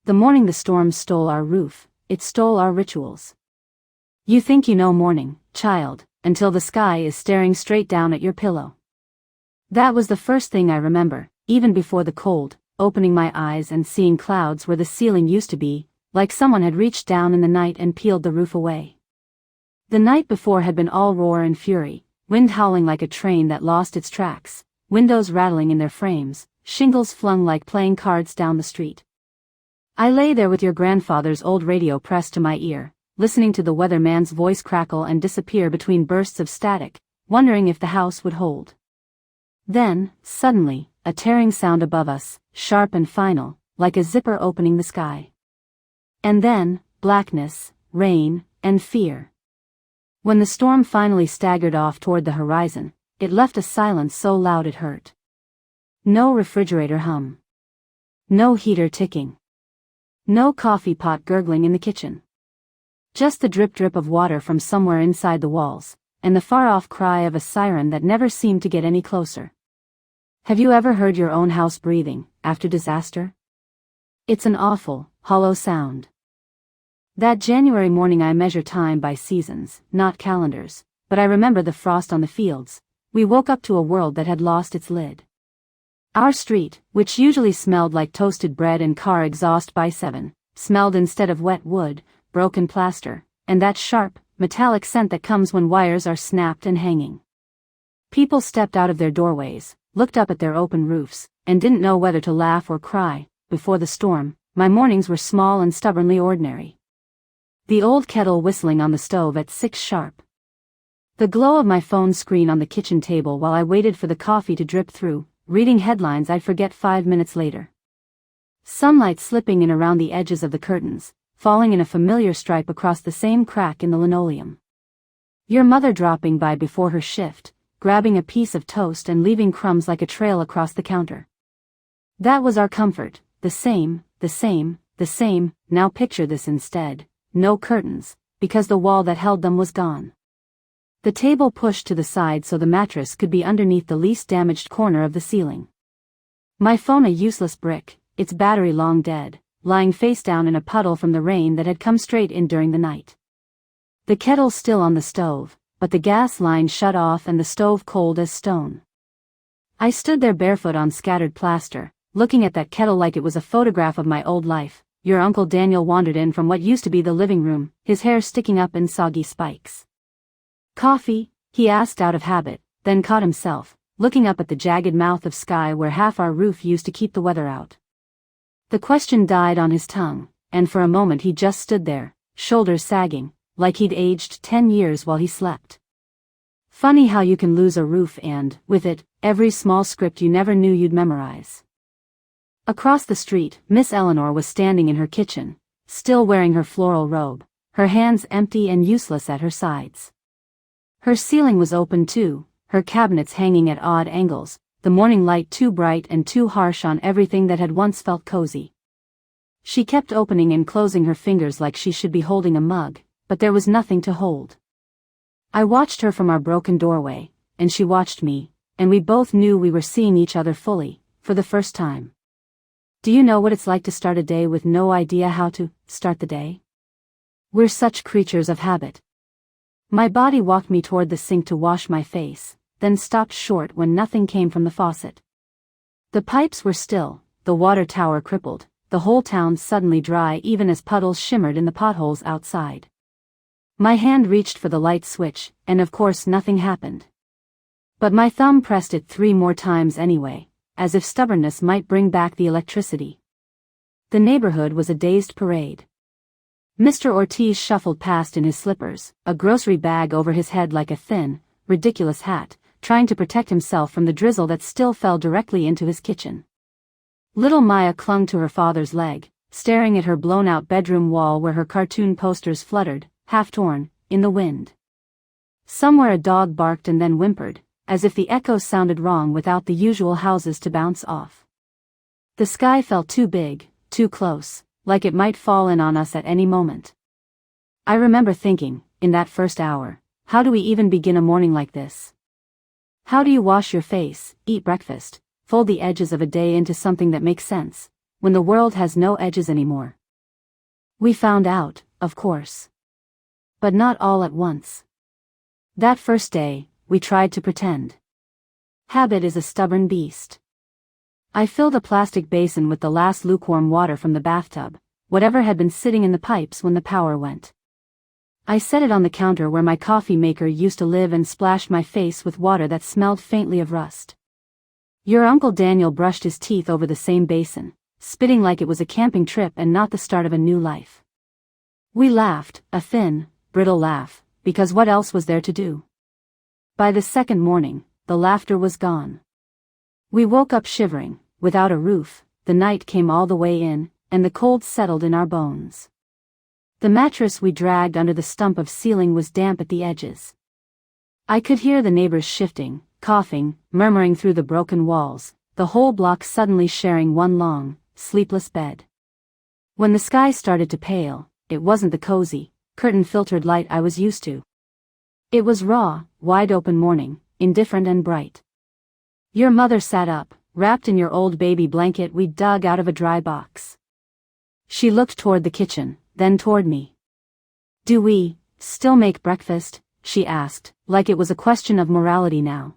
The morning the storm stole our roof, it stole our rituals. You think you know morning, child, until the sky is staring straight down at your pillow. That was the first thing I remember, even before the cold, opening my eyes and seeing clouds where the ceiling used to be, like someone had reached down in the night and peeled the roof away. The night before had been all roar and fury, wind howling like a train that lost its tracks, windows rattling in their frames, shingles flung like playing cards down the street. I lay there with your grandfather's old radio pressed to my ear, listening to the weatherman's voice crackle and disappear between bursts of static, wondering if the house would hold. Then, suddenly, a tearing sound above us, sharp and final, like a zipper opening the sky. And then, blackness, rain, and fear. When the storm finally staggered off toward the horizon, it left a silence so loud it hurt. No refrigerator hum. No heater ticking. No coffee pot gurgling in the kitchen. Just the drip-drip of water from somewhere inside the walls, and the far-off cry of a siren that never seemed to get any closer. Have you ever heard your own house breathing, after disaster? It's an awful, hollow sound. That January morning I measure time by seasons, not calendars, but I remember the frost on the fields. We woke up to a world that had lost its lid. Our street, which usually smelled like toasted bread and car exhaust by 7, smelled instead of wet wood, broken plaster, and that sharp, metallic scent that comes when wires are snapped and hanging. People stepped out of their doorways, looked up at their open roofs, and didn't know whether to laugh or cry. Before the storm, my mornings were small and stubbornly ordinary. The old kettle whistling on the stove at 6 sharp. The glow of my phone screen on the kitchen table while I waited for the coffee to drip through, reading headlines I'd forget 5 minutes later. Sunlight slipping in around the edges of the curtains, falling in a familiar stripe across the same crack in the linoleum. Your mother dropping by before her shift, grabbing a piece of toast and leaving crumbs like a trail across the counter. That was our comfort, the same, now picture this instead, no curtains, because the wall that held them was gone. The table pushed to the side so the mattress could be underneath the least damaged corner of the ceiling. My phone a useless brick, its battery long dead, lying face down in a puddle from the rain that had come straight in during the night. The kettle still on the stove, but the gas line shut off and the stove cold as stone. I stood there barefoot on scattered plaster, looking at that kettle like it was a photograph of my old life. Your Uncle Daniel wandered in from what used to be the living room, his hair sticking up in soggy spikes. Coffee? He asked out of habit, then caught himself, looking up at the jagged mouth of sky where half our roof used to keep the weather out. The question died on his tongue, and for a moment he just stood there, shoulders sagging, like he'd aged 10 years while he slept. Funny how you can lose a roof and, with it, every small script you never knew you'd memorize. Across the street, Miss Eleanor was standing in her kitchen, still wearing her floral robe, her hands empty and useless at her sides. Her ceiling was open too, her cabinets hanging at odd angles, the morning light too bright and too harsh on everything that had once felt cozy. She kept opening and closing her fingers like she should be holding a mug, but there was nothing to hold. I watched her from our broken doorway, and she watched me, and we both knew we were seeing each other fully, for the first time. Do you know what it's like to start a day with no idea how to start the day? We're such creatures of habit. My body walked me toward the sink to wash my face, then stopped short when nothing came from the faucet. The pipes were still, the water tower crippled, the whole town suddenly dry even as puddles shimmered in the potholes outside. My hand reached for the light switch, and of course nothing happened. But my thumb pressed it 3 more times anyway, as if stubbornness might bring back the electricity. The neighborhood was a dazed parade. Mr. Ortiz shuffled past in his slippers, a grocery bag over his head like a thin, ridiculous hat, trying to protect himself from the drizzle that still fell directly into his kitchen. Little Maya clung to her father's leg, staring at her blown-out bedroom wall where her cartoon posters fluttered, half-torn, in the wind. Somewhere a dog barked and then whimpered, as if the echoes sounded wrong without the usual houses to bounce off. The sky felt too big, too close, like it might fall in on us at any moment. I remember thinking, in that first hour, how do we even begin a morning like this? How do you wash your face, eat breakfast, fold the edges of a day into something that makes sense? when the world has no edges anymore. We found out, of course. But not all at once. That first day, we tried to pretend. Habit is a stubborn beast. I filled a plastic basin with the last lukewarm water from the bathtub, whatever had been sitting in the pipes when the power went. I set it on the counter where my coffee maker used to live and splashed my face with water that smelled faintly of rust. Your Uncle Daniel brushed his teeth over the same basin, spitting like it was a camping trip and not the start of a new life. We laughed, a thin, brittle laugh, because what else was there to do? By the second morning, the laughter was gone. We woke up shivering, without a roof, the night came all the way in, and the cold settled in our bones. The mattress we dragged under the stump of ceiling was damp at the edges. I could hear the neighbors shifting, coughing, murmuring through the broken walls, the whole block suddenly sharing one long, sleepless bed. When the sky started to pale, it wasn't the cozy, curtain-filtered light I was used to. It was raw, wide-open morning, indifferent and bright. Your mother sat up, wrapped in your old baby blanket we dug out of a dry box. She looked toward the kitchen, then toward me. "Do we still make breakfast?" she asked, like it was a question of morality now.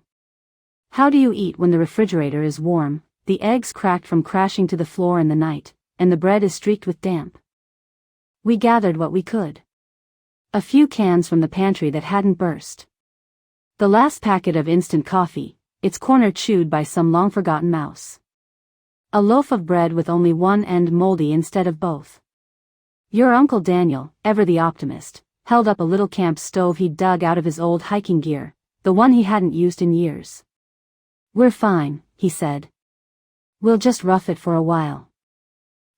"How do you eat when the refrigerator is warm, the eggs cracked from crashing to the floor in the night, and the bread is streaked with damp?" We gathered what we could. A few cans from the pantry that hadn't burst. The last packet of instant coffee, its corner chewed by some long-forgotten mouse. A loaf of bread with only one end moldy instead of both. Your Uncle Daniel, ever the optimist, held up a little camp stove he'd dug out of his old hiking gear, the one he hadn't used in years. "We're fine," he said. "We'll just rough it for a while."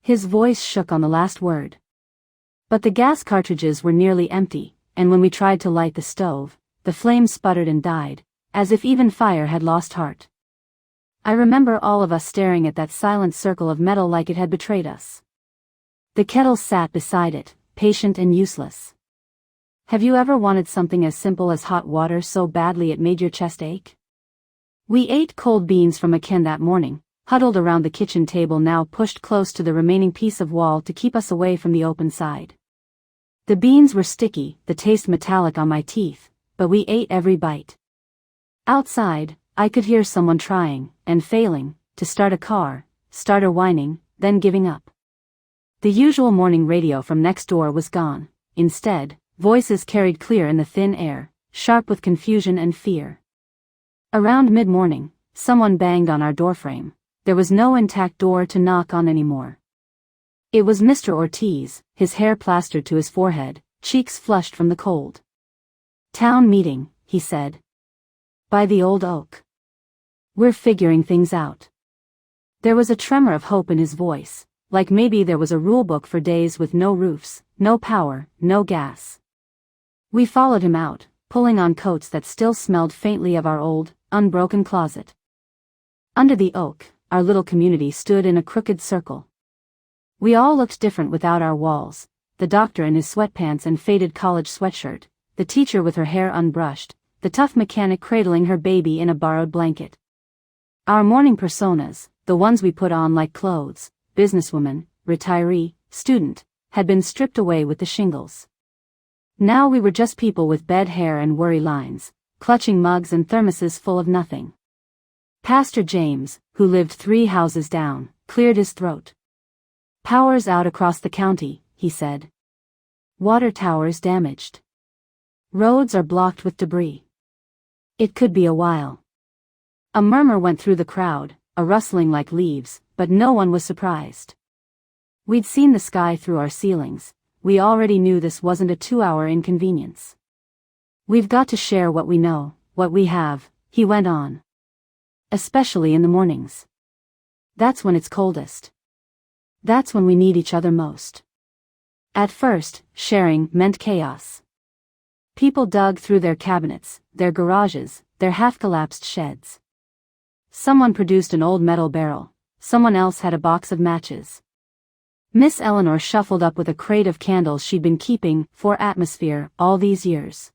His voice shook on the last word. But the gas cartridges were nearly empty, and when we tried to light the stove, the flame sputtered and died, as if even fire had lost heart. I remember all of us staring at that silent circle of metal like it had betrayed us. The kettle sat beside it, patient and useless. Have you ever wanted something as simple as hot water so badly it made your chest ache? We ate cold beans from a can that morning, huddled around the kitchen table now pushed close to the remaining piece of wall to keep us away from the open side. The beans were sticky, the taste metallic on my teeth, but we ate every bite. Outside, I could hear someone trying, and failing, to start a car, starter whining, then giving up. The usual morning radio from next door was gone. Instead, voices carried clear in the thin air, sharp with confusion and fear. Around mid-morning, someone banged on our doorframe. There was no intact door to knock on anymore. It was Mr. Ortiz, his hair plastered to his forehead, cheeks flushed from the cold. "Town meeting," he said. "By the old oak. We're figuring things out." There was a tremor of hope in his voice, like maybe there was a rulebook for days with no roofs, no power, no gas. We followed him out, pulling on coats that still smelled faintly of our old, unbroken closet. Under the oak, our little community stood in a crooked circle. We all looked different without our walls, the doctor in his sweatpants and faded college sweatshirt, the teacher with her hair unbrushed, the tough mechanic cradling her baby in a borrowed blanket. Our morning personas, the ones we put on like clothes, businesswoman, retiree, student, had been stripped away with the shingles. Now we were just people with bed hair and worry lines, clutching mugs and thermoses full of nothing. Pastor James, who lived 3 houses down, cleared his throat. "Power's out across the county," he said. "Water towers damaged. Roads are blocked with debris. It could be a while." A murmur went through the crowd, a rustling like leaves, but no one was surprised. We'd seen the sky through our ceilings. We already knew this wasn't a 2-hour inconvenience. "We've got to share what we know, what we have," he went on. "Especially in the mornings. That's when it's coldest. That's when we need each other most." At first, sharing meant chaos. People dug through their cabinets, their garages, their half-collapsed sheds. Someone produced an old metal barrel, someone else had a box of matches. Miss Eleanor shuffled up with a crate of candles she'd been keeping for atmosphere all these years.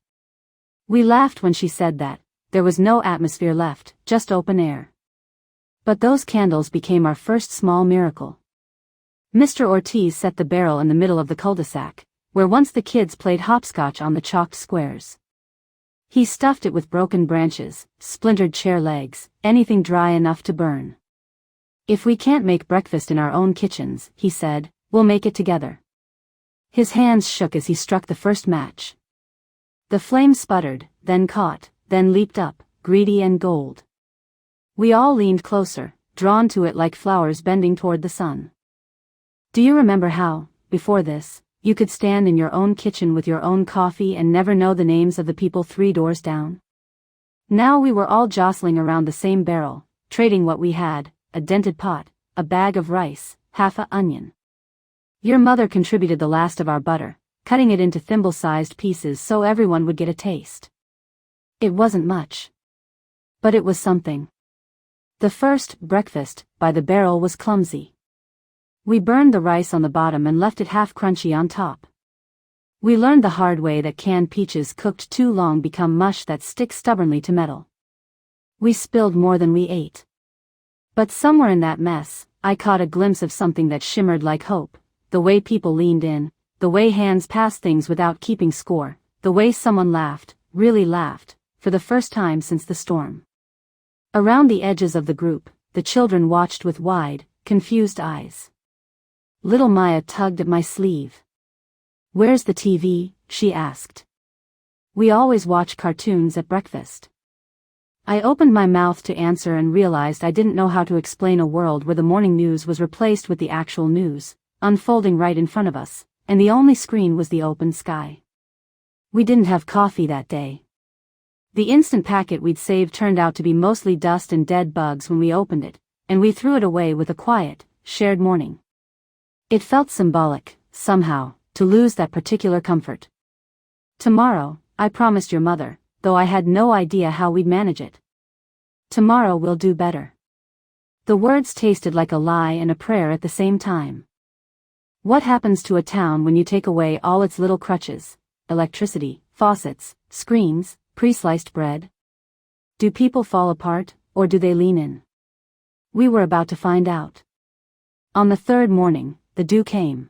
We laughed when she said that. There was no atmosphere left, just open air. But those candles became our first small miracle. Mr. Ortiz set the barrel in the middle of the cul-de-sac, where once the kids played hopscotch on the chalked squares. He stuffed it with broken branches, splintered chair legs, anything dry enough to burn. "If we can't make breakfast in our own kitchens," he said, "we'll make it together." His hands shook as he struck the first match. The flame sputtered, then caught, then leaped up, greedy and gold. We all leaned closer, drawn to it like flowers bending toward the sun. "Do you remember how, before this, you could stand in your own kitchen with your own coffee and never know the names of the people 3 doors down?" Now we were all jostling around the same barrel, trading what we had: a dented pot, a bag of rice, half an onion. Your mother contributed the last of our butter, cutting it into thimble-sized pieces so everyone would get a taste. It wasn't much, but it was something. The first breakfast by the barrel was clumsy. We burned the rice on the bottom and left it half crunchy on top. We learned the hard way that canned peaches cooked too long become mush that sticks stubbornly to metal. We spilled more than we ate. But somewhere in that mess, I caught a glimpse of something that shimmered like hope: the way people leaned in, the way hands passed things without keeping score, the way someone laughed, really laughed, for the first time since the storm. Around the edges of the group, the children watched with wide, confused eyes. Little Maya tugged at my sleeve. "Where's the TV?" she asked. "We always watch cartoons at breakfast." I opened my mouth to answer and realized I didn't know how to explain a world where the morning news was replaced with the actual news, unfolding right in front of us, and the only screen was the open sky. We didn't have coffee that day. The instant packet we'd saved turned out to be mostly dust and dead bugs when we opened it, and we threw it away with a quiet, shared mourning. It felt symbolic, somehow, to lose that particular comfort. "Tomorrow," I promised your mother, though I had no idea how we'd manage it. "Tomorrow we'll do better." The words tasted like a lie and a prayer at the same time. What happens to a town when you take away all its little crutches: electricity, faucets, screens, pre-sliced bread? Do people fall apart, or do they lean in? We were about to find out. On the third morning, the dew came.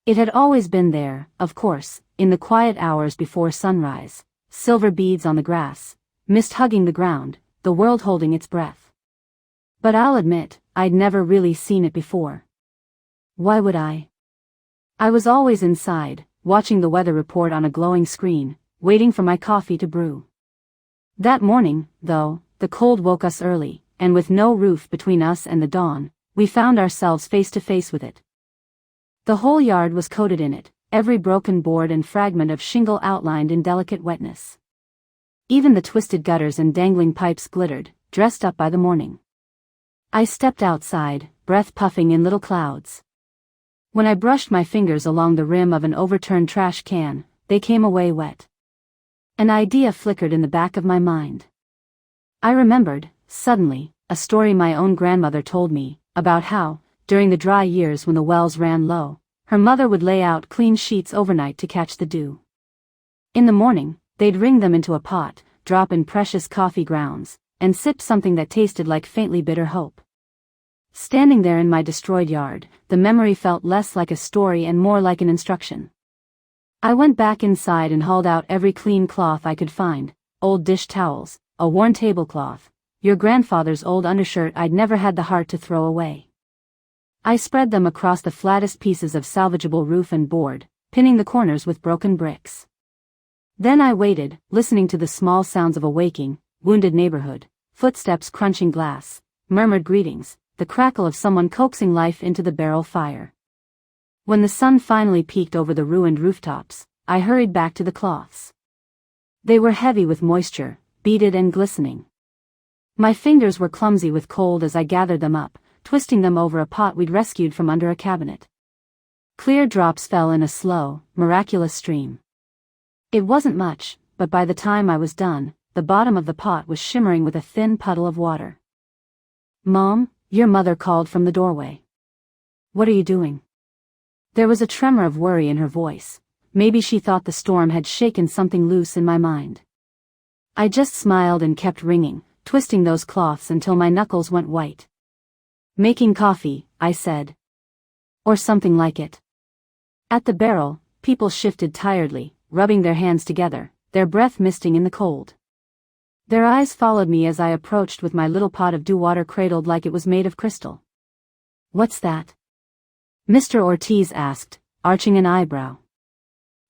It had always been there, of course, in the quiet hours before sunrise: silver beads on the grass, mist hugging the ground, the world holding its breath. But I'll admit, I'd never really seen it before. Why would I? I was always inside, watching the weather report on a glowing screen, waiting for my coffee to brew. That morning, though, the cold woke us early, and with no roof between us and the dawn, we found ourselves face to face with it. The whole yard was coated in it, every broken board and fragment of shingle outlined in delicate wetness. Even the twisted gutters and dangling pipes glittered, dressed up by the morning. I stepped outside, breath puffing in little clouds. When I brushed my fingers along the rim of an overturned trash can, they came away wet. An idea flickered in the back of my mind. I remembered, suddenly, a story my own grandmother told me, about how, during the dry years when the wells ran low, her mother would lay out clean sheets overnight to catch the dew. In the morning, they'd wring them into a pot, drop in precious coffee grounds, and sip something that tasted like faintly bitter hope. Standing there in my destroyed yard, the memory felt less like a story and more like an instruction. I went back inside and hauled out every clean cloth I could find: old dish towels, a worn tablecloth, your grandfather's old undershirt I'd never had the heart to throw away. I spread them across the flattest pieces of salvageable roof and board, pinning the corners with broken bricks. Then I waited, listening to the small sounds of a waking, wounded neighborhood: footsteps crunching glass, murmured greetings, the crackle of someone coaxing life into the barrel fire. When the sun finally peeked over the ruined rooftops, I hurried back to the cloths. They were heavy with moisture, beaded and glistening. My fingers were clumsy with cold as I gathered them up, twisting them over a pot we'd rescued from under a cabinet. Clear drops fell in a slow, miraculous stream. It wasn't much, but by the time I was done, the bottom of the pot was shimmering with a thin puddle of water. "Mom," your mother called from the doorway. "What are you doing?" There was a tremor of worry in her voice. Maybe she thought the storm had shaken something loose in my mind. I just smiled and kept wringing, twisting those cloths until my knuckles went white. "Making coffee," I said. Or something like it. At the barrel, people shifted tiredly, rubbing their hands together, their breath misting in the cold. Their eyes followed me as I approached with my little pot of dew water cradled like it was made of crystal. "What's that?" Mr. Ortiz asked, arching an eyebrow.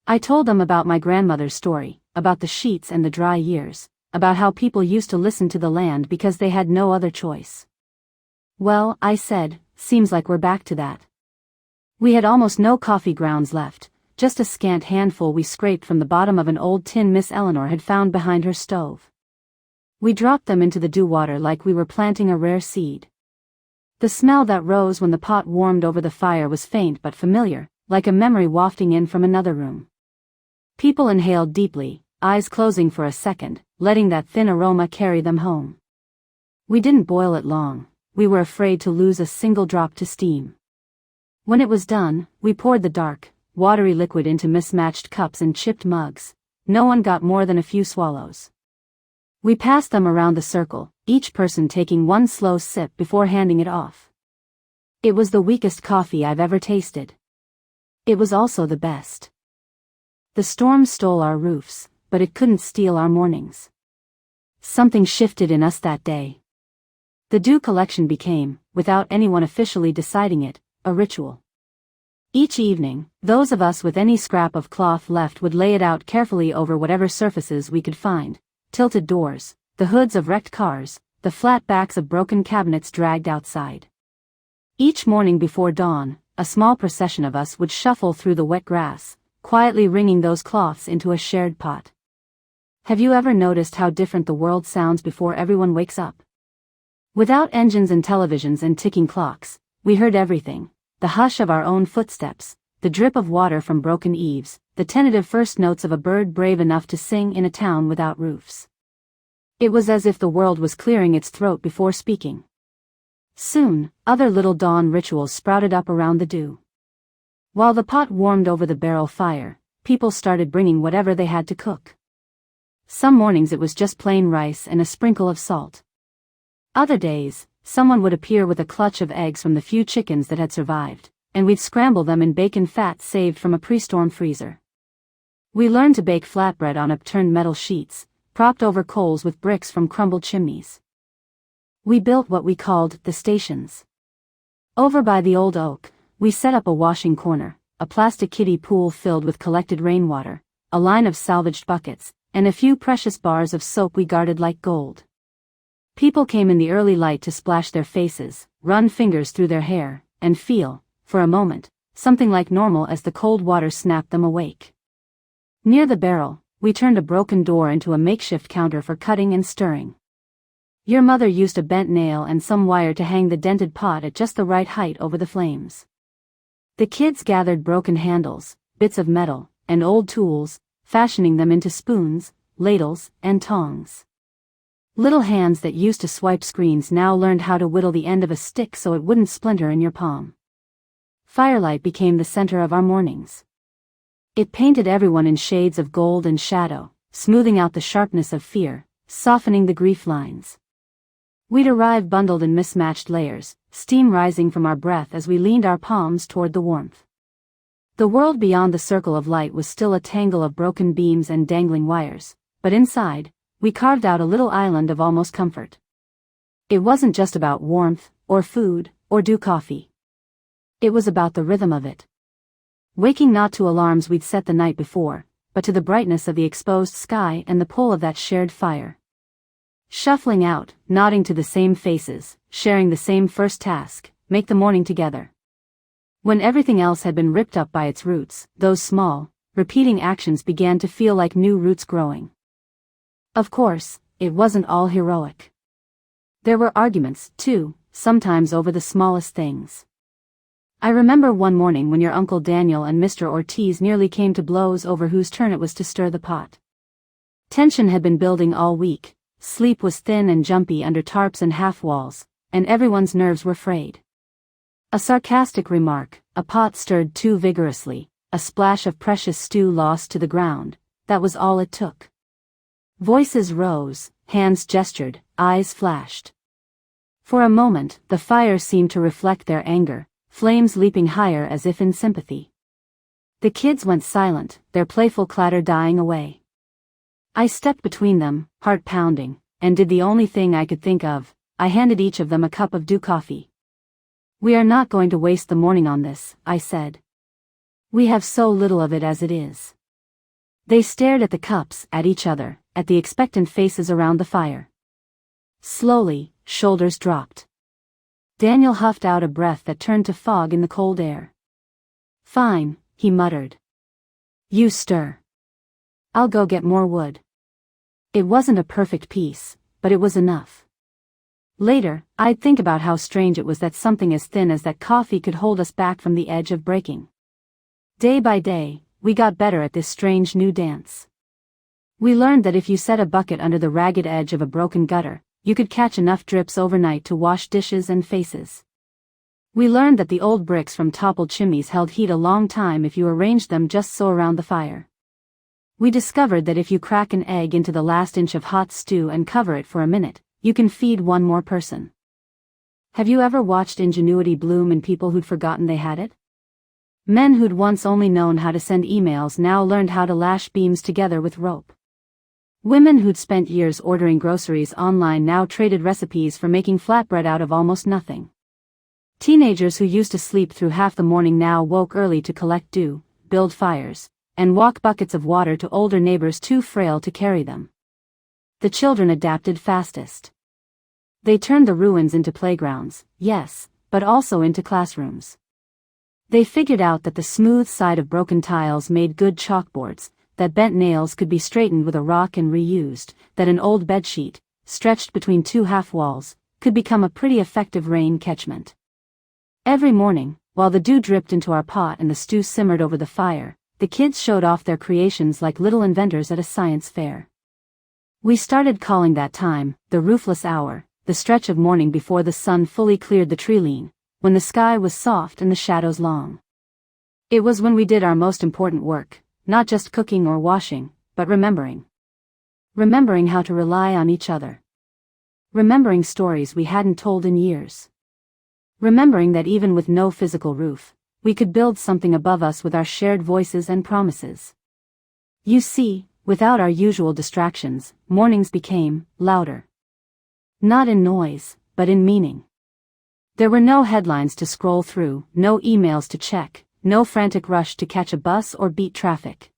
I told them about my grandmother's story, about the sheets and the dry years, about how people used to listen to the land because they had no other choice. "Well," I said, "seems like we're back to that." We had almost no coffee grounds left, just a scant handful we scraped from the bottom of an old tin Miss Eleanor had found behind her stove. We dropped them into the dew water like we were planting a rare seed. The smell that rose when the pot warmed over the fire was faint but familiar, like a memory wafting in from another room. People inhaled deeply, eyes closing for a second, letting that thin aroma carry them home. We didn't boil it long. We were afraid to lose a single drop to steam. When it was done, we poured the dark, watery liquid into mismatched cups and chipped mugs. No one got more than a few swallows. We passed them around the circle, each person taking one slow sip before handing it off. It was the weakest coffee I've ever tasted. It was also the best. The storm stole our roofs, but it couldn't steal our mornings. Something shifted in us that day. The dew collection became, without anyone officially deciding it, a ritual. Each evening, those of us with any scrap of cloth left would lay it out carefully over whatever surfaces we could find: tilted doors, the hoods of wrecked cars, the flat backs of broken cabinets dragged outside. Each morning before dawn, a small procession of us would shuffle through the wet grass, quietly wringing those cloths into a shared pot. Have you ever noticed how different the world sounds before everyone wakes up? Without engines and televisions and ticking clocks, we heard everything: the hush of our own footsteps, the drip of water from broken eaves, the tentative first notes of a bird brave enough to sing in a town without roofs. It was as if the world was clearing its throat before speaking. Soon, other little dawn rituals sprouted up around the dew. While the pot warmed over the barrel fire, people started bringing whatever they had to cook. Some mornings it was just plain rice and a sprinkle of salt. Other days, someone would appear with a clutch of eggs from the few chickens that had survived, and we'd scramble them in bacon fat saved from a pre-storm freezer. We learned to bake flatbread on upturned metal sheets, propped over coals with bricks from crumbled chimneys. We built what we called the stations. Over by the old oak, we set up a washing corner, a plastic kiddie pool filled with collected rainwater, a line of salvaged buckets, and a few precious bars of soap we guarded like gold. People came in the early light to splash their faces, run fingers through their hair, and feel, for a moment, something like normal as the cold water snapped them awake. Near the barrel, we turned a broken door into a makeshift counter for cutting and stirring. Your mother used a bent nail and some wire to hang the dented pot at just the right height over the flames. The kids gathered broken handles, bits of metal, and old tools, fashioning them into spoons, ladles, and tongs. Little hands that used to swipe screens now learned how to whittle the end of a stick so it wouldn't splinter in your palm. Firelight became the center of our mornings. It painted everyone in shades of gold and shadow, smoothing out the sharpness of fear, softening the grief lines. We'd arrive bundled in mismatched layers, steam rising from our breath as we leaned our palms toward the warmth. The world beyond the circle of light was still a tangle of broken beams and dangling wires, but inside, we carved out a little island of almost comfort. It wasn't just about warmth, or food, or dew coffee. It was about the rhythm of it. Waking not to alarms we'd set the night before, but to the brightness of the exposed sky and the pull of that shared fire. Shuffling out, nodding to the same faces, sharing the same first task, make the morning together. When everything else had been ripped up by its roots, those small, repeating actions began to feel like new roots growing. Of course, it wasn't all heroic. There were arguments, too, sometimes over the smallest things. I remember one morning when your Uncle Daniel and Mr. Ortiz nearly came to blows over whose turn it was to stir the pot. Tension had been building all week, sleep was thin and jumpy under tarps and half-walls, and everyone's nerves were frayed. A sarcastic remark, a pot stirred too vigorously, a splash of precious stew lost to the ground, that was all it took. Voices rose, hands gestured, eyes flashed. For a moment, the fire seemed to reflect their anger, flames leaping higher as if in sympathy. The kids went silent, their playful clatter dying away. I stepped between them, heart pounding, and did the only thing I could think of. I handed each of them a cup of dew coffee. "We are not going to waste the morning on this," I said. "We have so little of it as it is." They stared at the cups, at each other, at the expectant faces around the fire. Slowly, shoulders dropped. Daniel huffed out a breath that turned to fog in the cold air. "Fine," he muttered. "You stir. I'll go get more wood." It wasn't a perfect piece, but it was enough. Later, I'd think about how strange it was that something as thin as that coffee could hold us back from the edge of breaking. Day by day, we got better at this strange new dance. We learned that if you set a bucket under the ragged edge of a broken gutter, you could catch enough drips overnight to wash dishes and faces. We learned that the old bricks from toppled chimneys held heat a long time if you arranged them just so around the fire. We discovered that if you crack an egg into the last inch of hot stew and cover it for a minute, you can feed one more person. Have you ever watched ingenuity bloom in people who'd forgotten they had it? Men who'd once only known how to send emails now learned how to lash beams together with rope. Women who'd spent years ordering groceries online now traded recipes for making flatbread out of almost nothing. Teenagers who used to sleep through half the morning now woke early to collect dew, build fires, and walk buckets of water to older neighbors too frail to carry them. The children adapted fastest. They turned the ruins into playgrounds, yes, but also into classrooms. They figured out that the smooth side of broken tiles made good chalkboards, that bent nails could be straightened with a rock and reused, that an old bedsheet, stretched between two half-walls, could become a pretty effective rain catchment. Every morning, while the dew dripped into our pot and the stew simmered over the fire, the kids showed off their creations like little inventors at a science fair. We started calling that time the roofless hour, the stretch of morning before the sun fully cleared the tree-line, when the sky was soft and the shadows long. It was when we did our most important work, not just cooking or washing, but remembering. Remembering how to rely on each other. Remembering stories we hadn't told in years. Remembering that even with no physical roof, we could build something above us with our shared voices and promises. You see, without our usual distractions, mornings became louder. Not in noise, but in meaning. There were no headlines to scroll through, no emails to check, no frantic rush to catch a bus or beat traffic.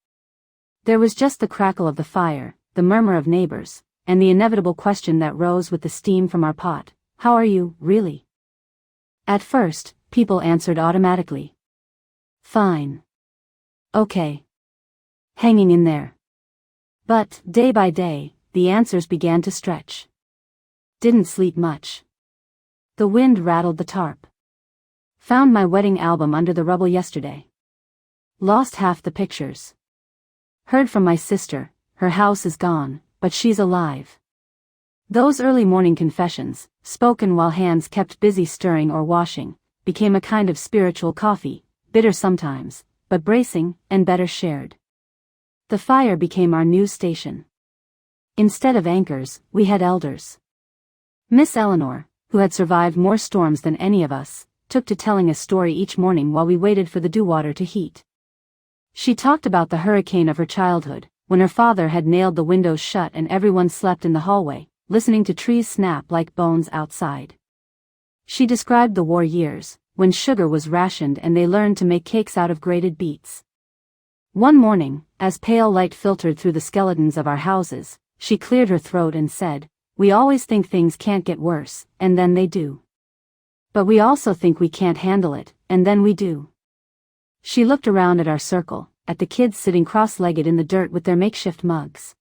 There was just the crackle of the fire, the murmur of neighbors, and the inevitable question that rose with the steam from our pot: "How are you, really?" At first, people answered automatically. "Fine." "Okay." "Hanging in there." But, day by day, the answers began to stretch. "Didn't sleep much." "The wind rattled the tarp." "Found my wedding album under the rubble yesterday." "Lost half the pictures." "Heard from my sister, her house is gone, but she's alive." Those early morning confessions, spoken while hands kept busy stirring or washing, became a kind of spiritual coffee, bitter sometimes, but bracing, and better shared. The fire became our news station. Instead of anchors, we had elders. Miss Eleanor, who had survived more storms than any of us, took to telling a story each morning while we waited for the dew water to heat. She talked about the hurricane of her childhood, when her father had nailed the windows shut and everyone slept in the hallway, listening to trees snap like bones outside. She described the war years, when sugar was rationed and they learned to make cakes out of grated beets. One morning, as pale light filtered through the skeletons of our houses, she cleared her throat and said, "We always think things can't get worse, and then they do. But we also think we can't handle it, and then we do." She looked around at our circle, at the kids sitting cross-legged in the dirt with their makeshift mugs.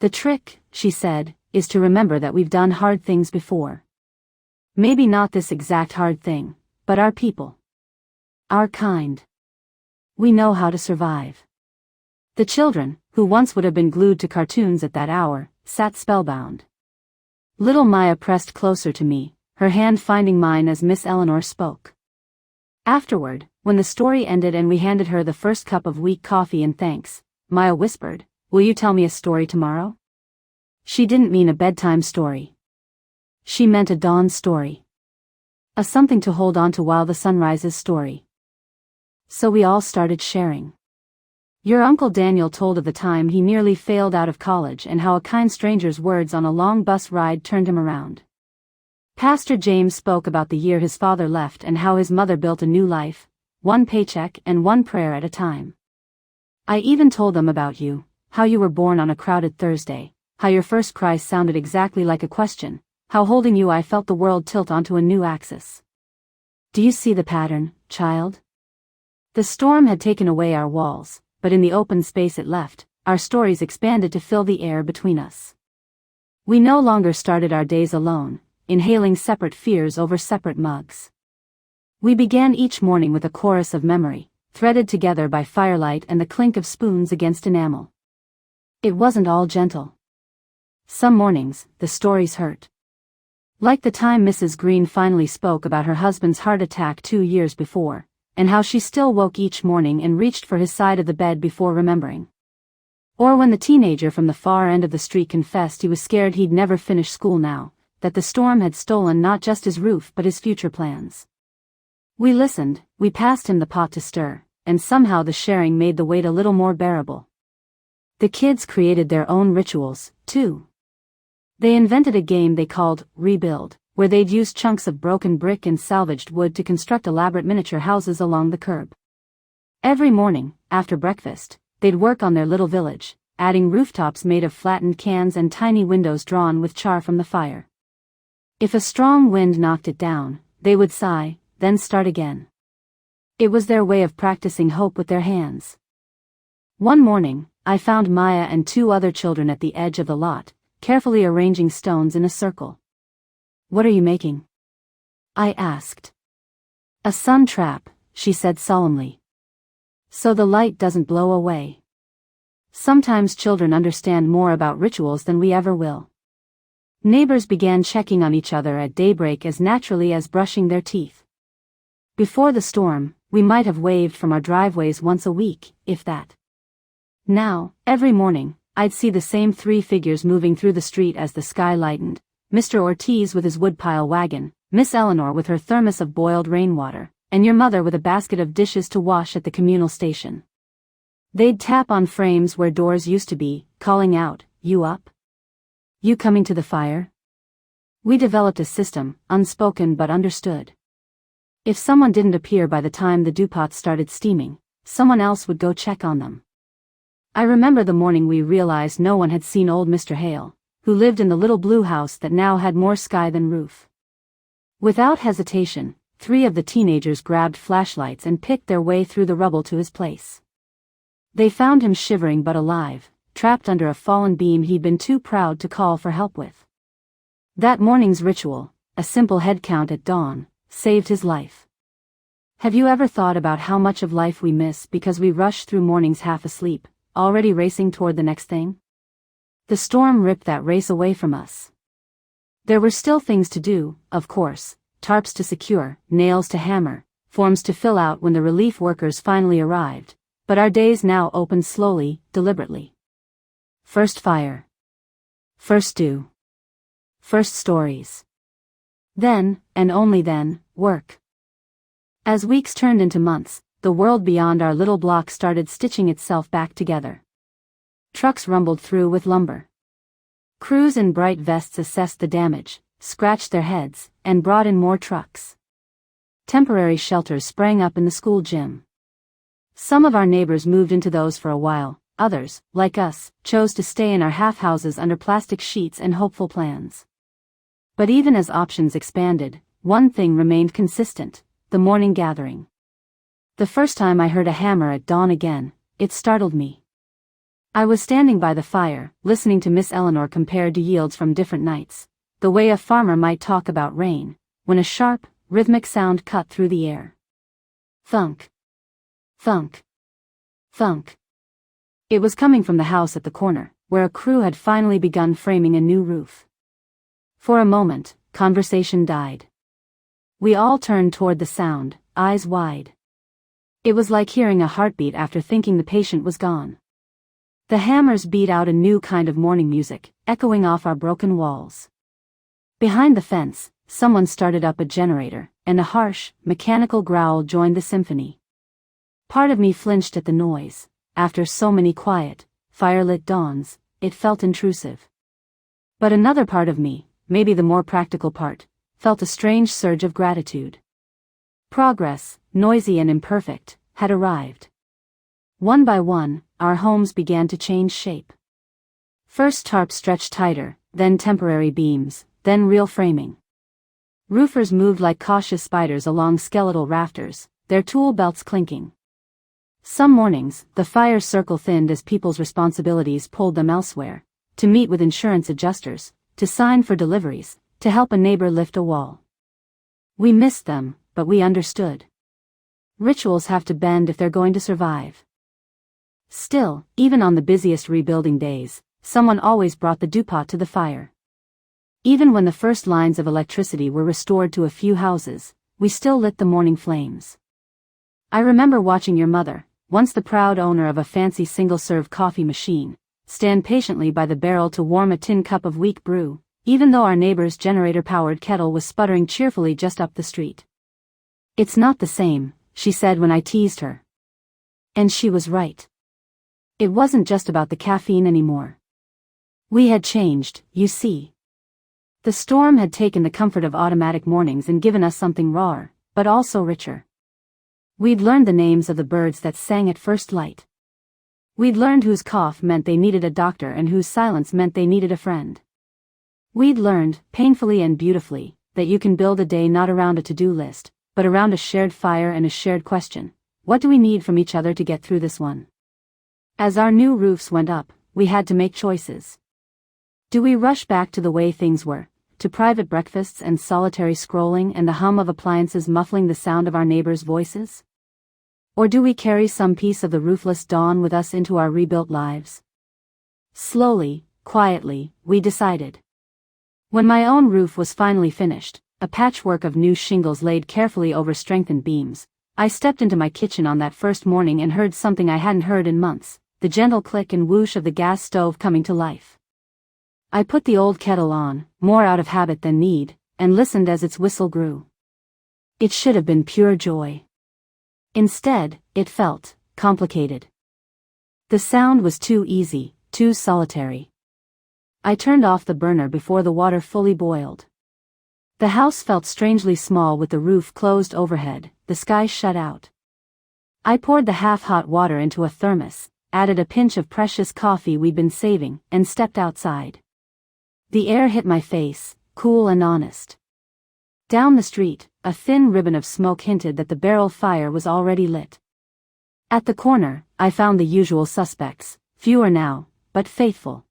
"The trick," she said, "is to remember that we've done hard things before. Maybe not this exact hard thing, but our people. Our kind. We know how to survive." The children, who once would have been glued to cartoons at that hour, sat spellbound. Little Maya pressed closer to me, her hand finding mine as Miss Eleanor spoke. Afterward, when the story ended and we handed her the first cup of weak coffee in thanks, Maya whispered, "Will you tell me a story tomorrow?" She didn't mean a bedtime story. She meant a dawn story. A something to hold on to while the sun rises story. So we all started sharing. Your Uncle Daniel told of the time he nearly failed out of college and how a kind stranger's words on a long bus ride turned him around. Pastor James spoke about the year his father left and how his mother built a new life, one paycheck and one prayer at a time. I even told them about you, how you were born on a crowded Thursday, how your first cry sounded exactly like a question, how holding you I felt the world tilt onto a new axis. Do you see the pattern, child? The storm had taken away our walls, but in the open space it left, our stories expanded to fill the air between us. We no longer started our days alone, inhaling separate fears over separate mugs. We began each morning with a chorus of memory, threaded together by firelight and the clink of spoons against enamel. It wasn't all gentle. Some mornings, the stories hurt. Like the time Mrs. Green finally spoke about her husband's heart attack 2 years before, and how she still woke each morning and reached for his side of the bed before remembering. Or when the teenager from the far end of the street confessed he was scared he'd never finish school now, that the storm had stolen not just his roof but his future plans. We listened, we passed him the pot to stir, and somehow the sharing made the weight a little more bearable. The kids created their own rituals, too. They invented a game they called Rebuild, where they'd use chunks of broken brick and salvaged wood to construct elaborate miniature houses along the curb. Every morning, after breakfast, they'd work on their little village, adding rooftops made of flattened cans and tiny windows drawn with char from the fire. If a strong wind knocked it down, they would sigh, then start again. It was their way of practicing hope with their hands. One morning, I found Maya and 2 other children at the edge of the lot, carefully arranging stones in a circle. "What are you making?" I asked. "A sun trap," she said solemnly. "So the light doesn't blow away." Sometimes children understand more about rituals than we ever will. Neighbors began checking on each other at daybreak as naturally as brushing their teeth. Before the storm, we might have waved from our driveways once a week, if that. Now, every morning, I'd see the same 3 figures moving through the street as the sky lightened, Mr. Ortiz with his woodpile wagon, Miss Eleanor with her thermos of boiled rainwater, and your mother with a basket of dishes to wash at the communal station. They'd tap on frames where doors used to be, calling out, "You up? You coming to the fire?" We developed a system, unspoken but understood. If someone didn't appear by the time the dewpots started steaming, someone else would go check on them. I remember the morning we realized no one had seen old Mr. Hale, who lived in the little blue house that now had more sky than roof. Without hesitation, 3 of the teenagers grabbed flashlights and picked their way through the rubble to his place. They found him shivering but alive, trapped under a fallen beam he'd been too proud to call for help with. That morning's ritual, a simple head count at dawn, saved his life. Have you ever thought about how much of life we miss because we rush through mornings half asleep, already racing toward the next thing? The storm ripped that race away from us. There were still things to do, of course, tarps to secure, nails to hammer, forms to fill out when the relief workers finally arrived, but our days now opened slowly, deliberately. First fire. First dew. First stories. Then, and only then, work. As weeks turned into months, the world beyond our little block started stitching itself back together. Trucks rumbled through with lumber. Crews in bright vests assessed the damage, scratched their heads, and brought in more trucks. Temporary shelters sprang up in the school gym. Some of our neighbors moved into those for a while, others, like us, chose to stay in our half-houses under plastic sheets and hopeful plans. But even as options expanded, one thing remained consistent: the morning gathering. The first time I heard a hammer at dawn again, it startled me. I was standing by the fire, listening to Miss Eleanor compare yields from different nights, the way a farmer might talk about rain, when a sharp, rhythmic sound cut through the air. Thunk. Thunk. Thunk. It was coming from the house at the corner, where a crew had finally begun framing a new roof. For a moment, conversation died. We all turned toward the sound, eyes wide. It was like hearing a heartbeat after thinking the patient was gone. The hammers beat out a new kind of morning music, echoing off our broken walls. Behind the fence, someone started up a generator, and a harsh, mechanical growl joined the symphony. Part of me flinched at the noise. After so many quiet, firelit dawns, it felt intrusive. But another part of me, maybe the more practical part, felt a strange surge of gratitude. Progress, noisy and imperfect, had arrived. One by one, our homes began to change shape. First tarps stretched tighter, then temporary beams, then real framing. Roofers moved like cautious spiders along skeletal rafters, their tool belts clinking. Some mornings, the fire circle thinned as people's responsibilities pulled them elsewhere, to meet with insurance adjusters, to sign for deliveries, to help a neighbor lift a wall. We missed them, but we understood. Rituals have to bend if they're going to survive. Still, even on the busiest rebuilding days, someone always brought the dewpot to the fire. Even when the first lines of electricity were restored to a few houses, we still lit the morning flames. I remember watching your mother, once the proud owner of a fancy single-serve coffee machine, stand patiently by the barrel to warm a tin cup of weak brew, even though our neighbor's generator-powered kettle was sputtering cheerfully just up the street. "It's not the same," she said when I teased her. And she was right. It wasn't just about the caffeine anymore. We had changed, you see. The storm had taken the comfort of automatic mornings and given us something rawer, but also richer. We'd learned the names of the birds that sang at first light. We'd learned whose cough meant they needed a doctor and whose silence meant they needed a friend. We'd learned, painfully and beautifully, that you can build a day not around a to-do list, but around a shared fire and a shared question: what do we need from each other to get through this one? As our new roofs went up, we had to make choices. Do we rush back to the way things were, to private breakfasts and solitary scrolling and the hum of appliances muffling the sound of our neighbors' voices? Or do we carry some piece of the roofless dawn with us into our rebuilt lives? Slowly, quietly, we decided. When my own roof was finally finished, a patchwork of new shingles laid carefully over strengthened beams, I stepped into my kitchen on that first morning and heard something I hadn't heard in months: the gentle click and whoosh of the gas stove coming to life. I put the old kettle on, more out of habit than need, and listened as its whistle grew. It should have been pure joy. Instead, it felt complicated. The sound was too easy, too solitary. I turned off the burner before the water fully boiled. The house felt strangely small with the roof closed overhead, the sky shut out. I poured the half-hot water into a thermos, added a pinch of precious coffee we'd been saving, and stepped outside. The air hit my face, cool and honest. Down the street, a thin ribbon of smoke hinted that the barrel fire was already lit. At the corner, I found the usual suspects, fewer now, but faithful.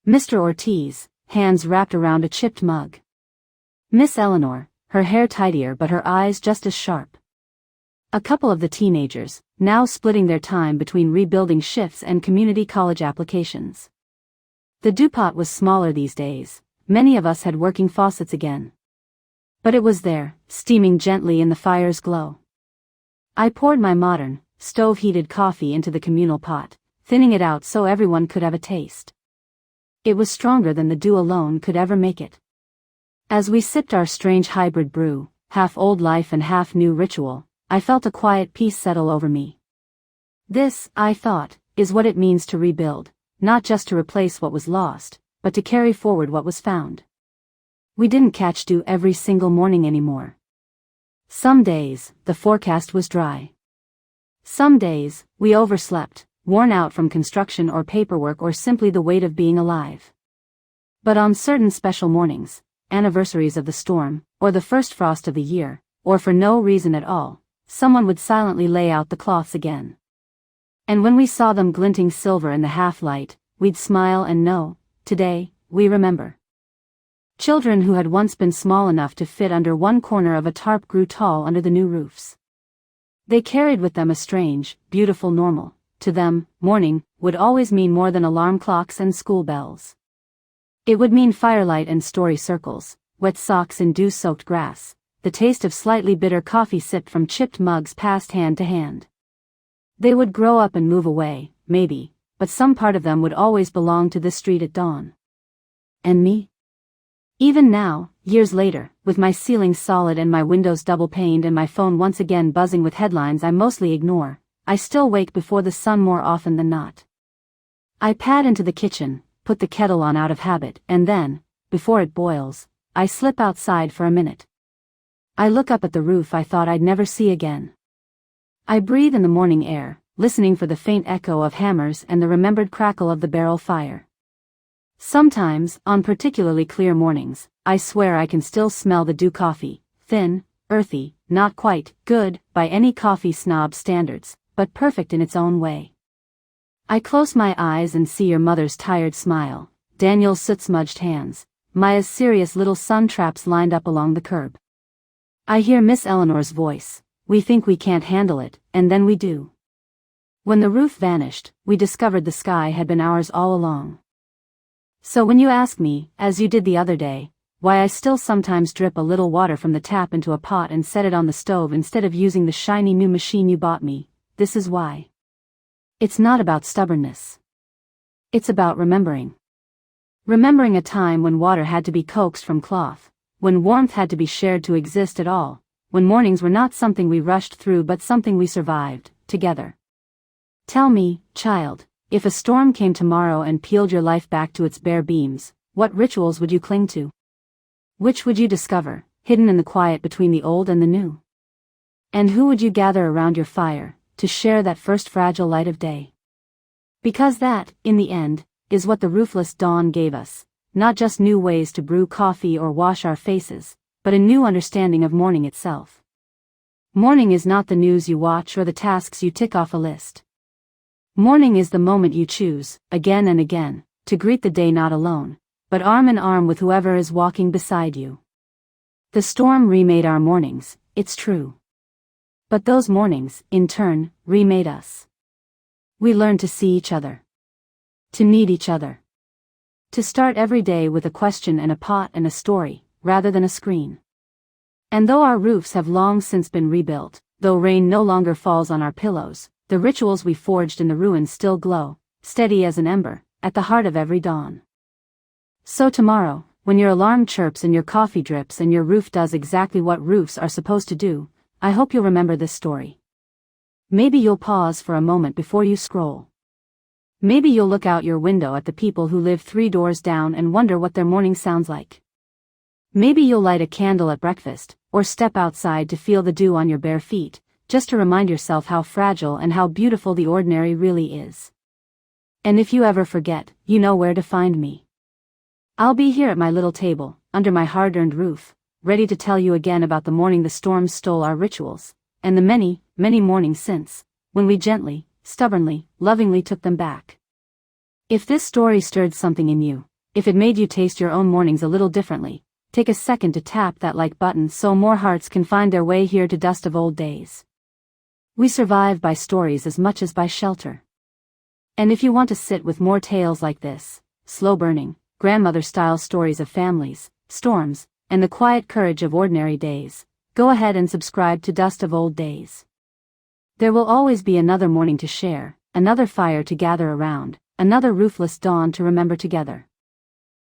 Mr. Ortiz, hands wrapped around a chipped mug. Miss Eleanor, her hair tidier but her eyes just as sharp. A couple of the teenagers, now splitting their time between rebuilding shifts and community college applications. The dewpot was smaller these days, many of us had working faucets again. But it was there, steaming gently in the fire's glow. I poured my modern, stove-heated coffee into the communal pot, thinning it out so everyone could have a taste. It was stronger than the dew alone could ever make it. As we sipped our strange hybrid brew, half old life and half new ritual, I felt a quiet peace settle over me. This, I thought, is what it means to rebuild. Not just to replace what was lost, but to carry forward what was found. We didn't catch dew every single morning anymore. Some days, the forecast was dry. Some days, we overslept, worn out from construction or paperwork or simply the weight of being alive. But on certain special mornings, anniversaries of the storm, or the first frost of the year, or for no reason at all, someone would silently lay out the cloths again. And when we saw them glinting silver in the half-light, we'd smile and know, today, we remember. Children who had once been small enough to fit under one corner of a tarp grew tall under the new roofs. They carried with them a strange, beautiful normal. To them, morning would always mean more than alarm clocks and school bells. It would mean firelight and story circles, wet socks in dew-soaked grass, the taste of slightly bitter coffee sipped from chipped mugs passed hand to hand. They would grow up and move away, maybe, but some part of them would always belong to this street at dawn. And me? Even now, years later, with my ceiling solid and my windows double-paned and my phone once again buzzing with headlines I mostly ignore, I still wake before the sun more often than not. I pad into the kitchen, put the kettle on out of habit, and then, before it boils, I slip outside for a minute. I look up at the roof I thought I'd never see again. I breathe in the morning air, listening for the faint echo of hammers and the remembered crackle of the barrel fire. Sometimes, on particularly clear mornings, I swear I can still smell the dew coffee, thin, earthy, not quite good by any coffee snob standards, but perfect in its own way. I close my eyes and see your mother's tired smile, Daniel's soot-smudged hands, Maya's serious little sun traps lined up along the curb. I hear Miss Eleanor's voice, "We think we can't handle it, and then we do." When the roof vanished, we discovered the sky had been ours all along. So when you ask me, as you did the other day, why I still sometimes drip a little water from the tap into a pot and set it on the stove instead of using the shiny new machine you bought me, this is why. It's not about stubbornness. It's about remembering. Remembering a time when water had to be coaxed from cloth, when warmth had to be shared to exist at all, when mornings were not something we rushed through but something we survived, together. Tell me, child, if a storm came tomorrow and peeled your life back to its bare beams, what rituals would you cling to? Which would you discover, hidden in the quiet between the old and the new? And who would you gather around your fire, to share that first fragile light of day? Because that, in the end, is what the roofless dawn gave us, not just new ways to brew coffee or wash our faces, but a new understanding of morning itself. Morning is not the news you watch or the tasks you tick off a list. Morning is the moment you choose, again and again, to greet the day not alone, but arm in arm with whoever is walking beside you. The storm remade our mornings, it's true. But those mornings, in turn, remade us. We learned to see each other. To need each other. To start every day with a question and a pot and a story, rather than a screen. And though our roofs have long since been rebuilt, though rain no longer falls on our pillows, the rituals we forged in the ruins still glow, steady as an ember, at the heart of every dawn. So tomorrow, when your alarm chirps and your coffee drips and your roof does exactly what roofs are supposed to do, I hope you'll remember this story. Maybe you'll pause for a moment before you scroll. Maybe you'll look out your window at the people who live 3 doors down and wonder what their morning sounds like. Maybe you'll light a candle at breakfast, or step outside to feel the dew on your bare feet, just to remind yourself how fragile and how beautiful the ordinary really is. And if you ever forget, you know where to find me. I'll be here at my little table, under my hard-earned roof, ready to tell you again about the morning the storm stole our rituals, and the many, many mornings since, when we gently, stubbornly, lovingly took them back. If this story stirred something in you, if it made you taste your own mornings a little differently, take a second to tap that like button so more hearts can find their way here to dust of old days. We survive by stories as much as by shelter. And if you want to sit with more tales like this, slow-burning, grandmother-style stories of families, storms, and the quiet courage of ordinary days, go ahead and subscribe to Dust of Old Days. There will always be another morning to share, another fire to gather around, another roofless dawn to remember together.